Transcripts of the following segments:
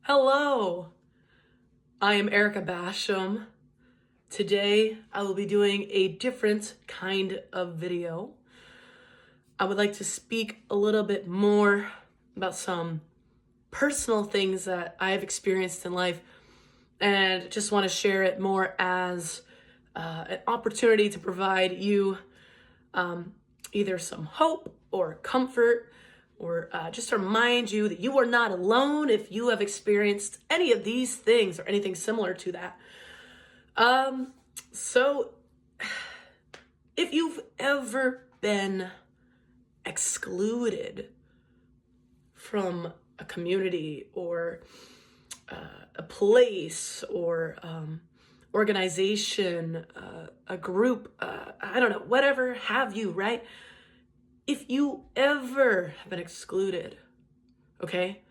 Hello, I am Erica Basham. Today I will be doing a different kind of video. I would like to speak a little bit more about some personal things that I've experienced in life and just want to share it more as an opportunity to provide you either some hope or comfort or just to remind you that you are not alone if you have experienced any of these things or anything similar to that. So if you've ever been excluded from a community or a place or organization, a group, I don't know, whatever have you, right? If you ever have been excluded, okay,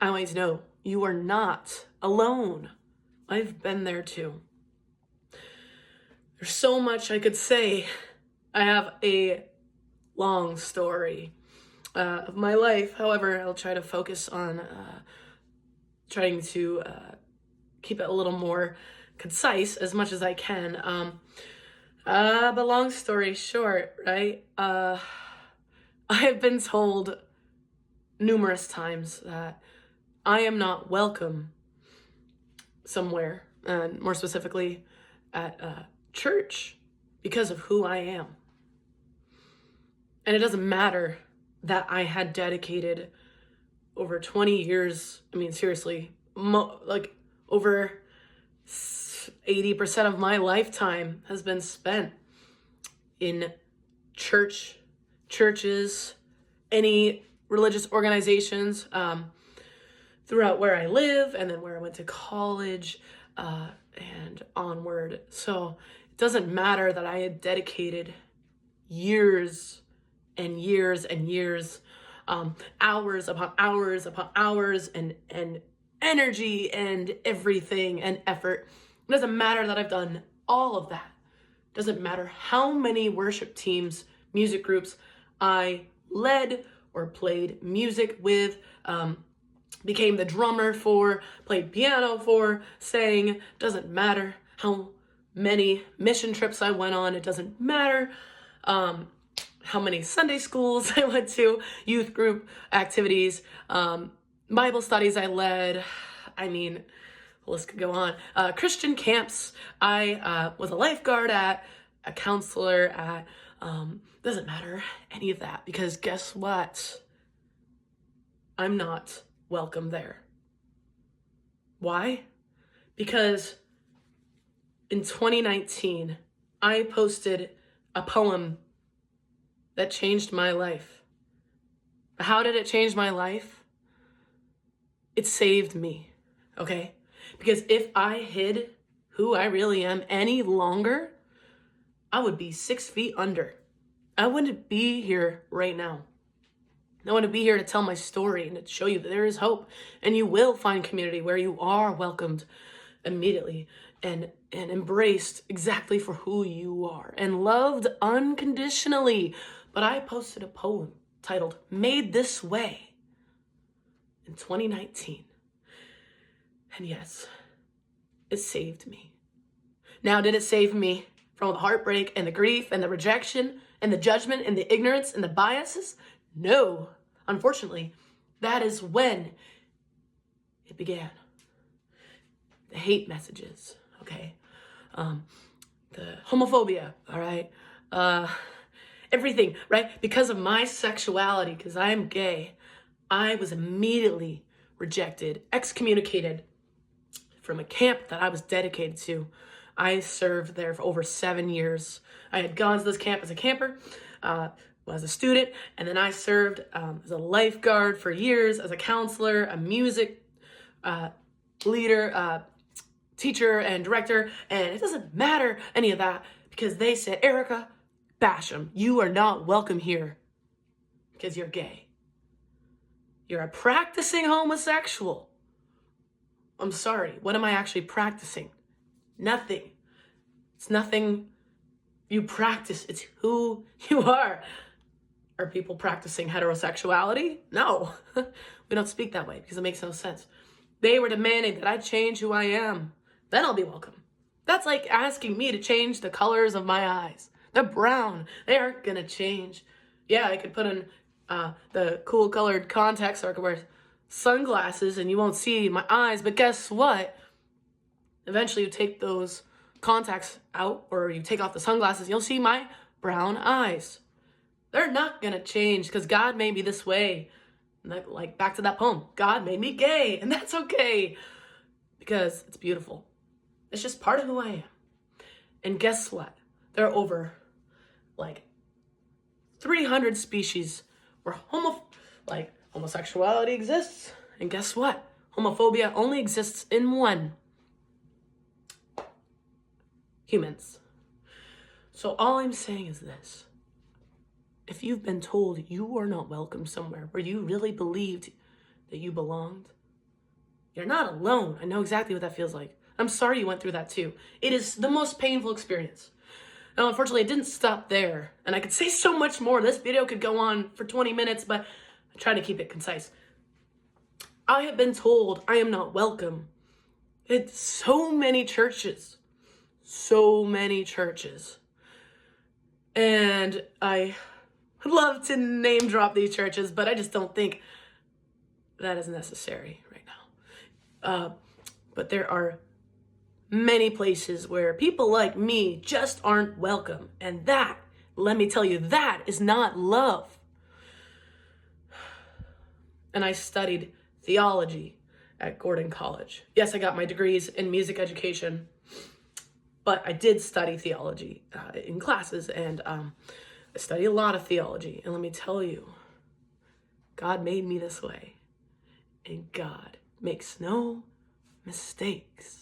I want you to know you are not alone. I've been there too. There's so much I could say. I have a long story of my life. However, I'll try to focus on trying to keep it a little more concise as much as I can. But long story short, right? I have been told numerous times that I am not welcome somewhere, and more specifically at church, because of who I am. And it doesn't matter that I had dedicated over 20 years, I mean, seriously, over 80% of my lifetime has been spent in churches, any religious organizations, throughout where I live and then where I went to college and onward. So it doesn't matter that I had dedicated years and years and years, hours upon hours upon hours and energy and everything and effort. It doesn't matter that I've done all of that. It doesn't matter how many worship teams, music groups I led or played music with, became the drummer for, played piano for, sang. Doesn't matter how many mission trips I went on. It doesn't matter how many Sunday schools I went to, youth group activities, Bible studies I led. I mean, the list could go on. Christian camps I was a lifeguard at, a counselor at. Doesn't matter any of that, because guess what? I'm not welcome there. Why? Because in 2019, I posted a poem that changed my life. How did it change my life? It saved me, okay? Because if I hid who I really am any longer, I would be 6 feet under. I wouldn't be here right now. I want to be here to tell my story and to show you that there is hope, and you will find community where you are welcomed immediately and embraced exactly for who you are and loved unconditionally. But I posted a poem titled "Made This Way" in 2019. And yes, it saved me. Now, did it save me from all the heartbreak and the grief and the rejection and the judgment and the ignorance and the biases? No, unfortunately, that is when it began. The hate messages, okay? The homophobia, all right? Everything, right? Because of my sexuality, because I am gay, I was immediately rejected, excommunicated from a camp that I was dedicated to. I served there for over 7 years. I had gone to this camp as a camper, as a student, and then I served as a lifeguard for years, as a counselor, a music leader, teacher, and director. And it doesn't matter any of that, because they said, "Erica Basham, you are not welcome here because you're gay. You're a practicing homosexual." I'm sorry, what am I actually practicing? Nothing. It's nothing you practice, it's who you are. Are people practicing heterosexuality? No, we don't speak that way because it makes no sense. They were demanding that I change who I am. Then I'll be welcome. That's like asking me to change the colors of my eyes. They're brown. They aren't gonna change. Yeah, I could put in the cool colored contacts, or I could wear sunglasses and you won't see my eyes, but guess what? Eventually you take those contacts out, or you take off the sunglasses, you'll see my brown eyes. They're not gonna change because God made me this way. Like back to that poem, God made me gay, and that's okay because it's beautiful. It's just part of who I am. And guess what? There are over like 300 species where homosexuality exists. And guess what? Homophobia only exists in one: humans. So all I'm saying is this. If you've been told you are not welcome somewhere where you really believed that you belonged, you're not alone. I know exactly what that feels like. I'm sorry you went through that too. It is the most painful experience. Now, unfortunately, it didn't stop there. And I could say so much more. This video could go on for 20 minutes, but I try to keep it concise. I have been told I am not welcome at so many churches. So many churches. And I would love to name drop these churches, but I just don't think that is necessary right now. But there are many places where people like me just aren't welcome. And that, let me tell you, that is not love. And I studied theology at Gordon College. Yes, I got my degrees in music education, but I did study theology in classes, and I studied a lot of theology. And let me tell you, God made me this way, and God makes no mistakes.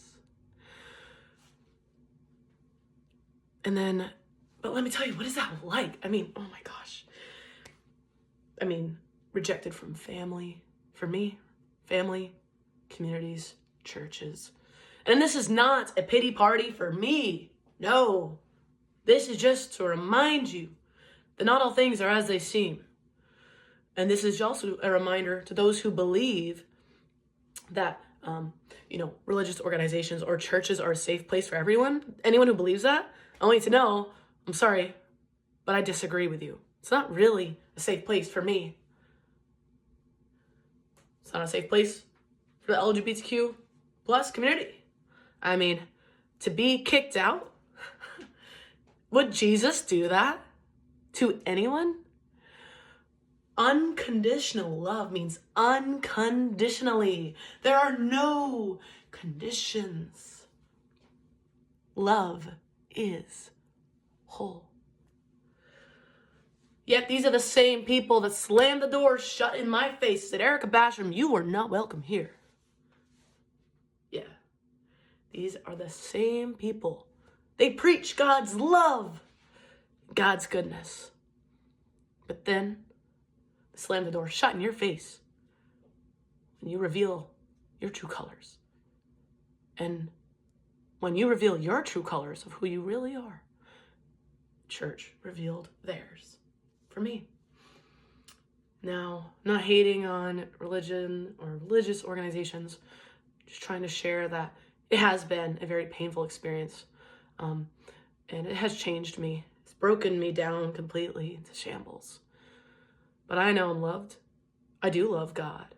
And then, but let me tell you, what is that like? I mean, oh my gosh. I mean, rejected from family, for me, family, communities, churches. And this is not a pity party for me. No, this is just to remind you that not all things are as they seem. And this is also a reminder to those who believe that, religious organizations or churches are a safe place for everyone. Anyone who believes that, I want you to know, I'm sorry, but I disagree with you. It's not really a safe place for me. It's not a safe place for the LGBTQ plus community. I mean, to be kicked out? Would Jesus do that to anyone? Unconditional love means unconditionally. There are no conditions. Love is whole. Yet these are the same people that slammed the door shut in my face, said, Erica Basham, you are not welcome here. Yeah, these are the same people. They preach God's love, God's goodness. But then they slam the door shut in your face when you reveal your true colors. And when you reveal your true colors of who you really are, church revealed theirs for me. Now, not hating on religion or religious organizations, just trying to share that it has been a very painful experience. And it has changed me. It's broken me down completely into shambles. But I know I'm loved. I do love God.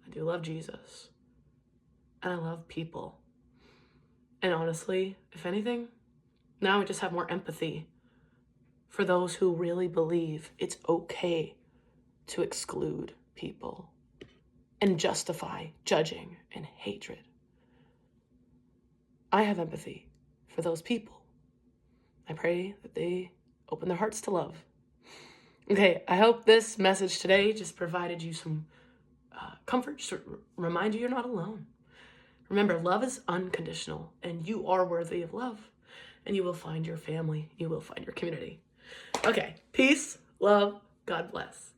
I do love Jesus. And I love people. And honestly, if anything, now I just have more empathy for those who really believe it's okay to exclude people and justify judging and hatred. I have empathy for those people. I pray that they open their hearts to love. Okay, I hope this message today just provided you some comfort, just to remind you you're not alone. Remember, love is unconditional, and you are worthy of love, and you will find your family, you will find your community. Okay, peace, love, God bless.